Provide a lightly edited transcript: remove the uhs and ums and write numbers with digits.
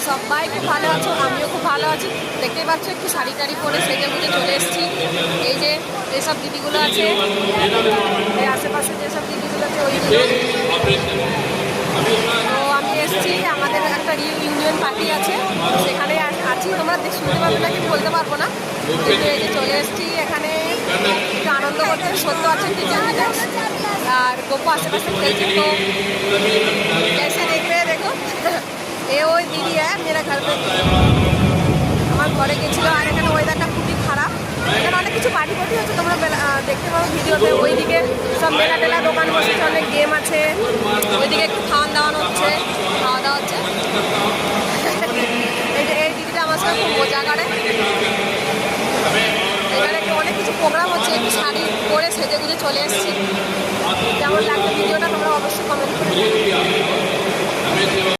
সবাই খুব ভালো আছো, আমিও খুব ভালো আছি। দেখতেই পাচ্ছ একটু শাড়ি টাড়ি পরে সেজে গুজে চলে এসেছি। এই যে যেসব দিদিগুলো আছে, এই আশেপাশে যেসব দিদিগুলো আছে ওইগুলো। তো আমি এসেছি, আমাদের একটা ইউনিয়ন পার্টি আছে, সেখানে আছি। তোমরা শুনতে পারবে নাকি বলতে পারবো না, কিন্তু এই যে চলে এসেছি এখানে একটু আনন্দ করতে। সত্য আছে টিচার আর গোপু আশেপাশে খেলছে। তো कैसे देख रहे हैं देखो, এ ওই দিদি মেরা ঘর পে আমার ঘরে গেছিল। আর এখানে ওয়েদারটা খুবই খারাপ, এখানে অনেক কিছু পার্টি পার্টি হচ্ছে, তোমরা দেখতে পাবো ভিডিওতে। ওইদিকে সব মেলা টেলা দোকান বসেছে, অনেক গেম আছে। ওইদিকে একটু খাওয়া দাওয়ানো হচ্ছে, খাওয়া দাওয়া হচ্ছে। এই দিদিটা আমার সাথে খুব মজা করে। এখানে একটু অনেক কিছু প্রোগ্রাম হচ্ছে, একটু শাড়ি পরে সেজে গুজে চলে এসেছি। কেমন লাগছে ভিডিওটা তোমরা অবশ্যই কমেন্ট করে।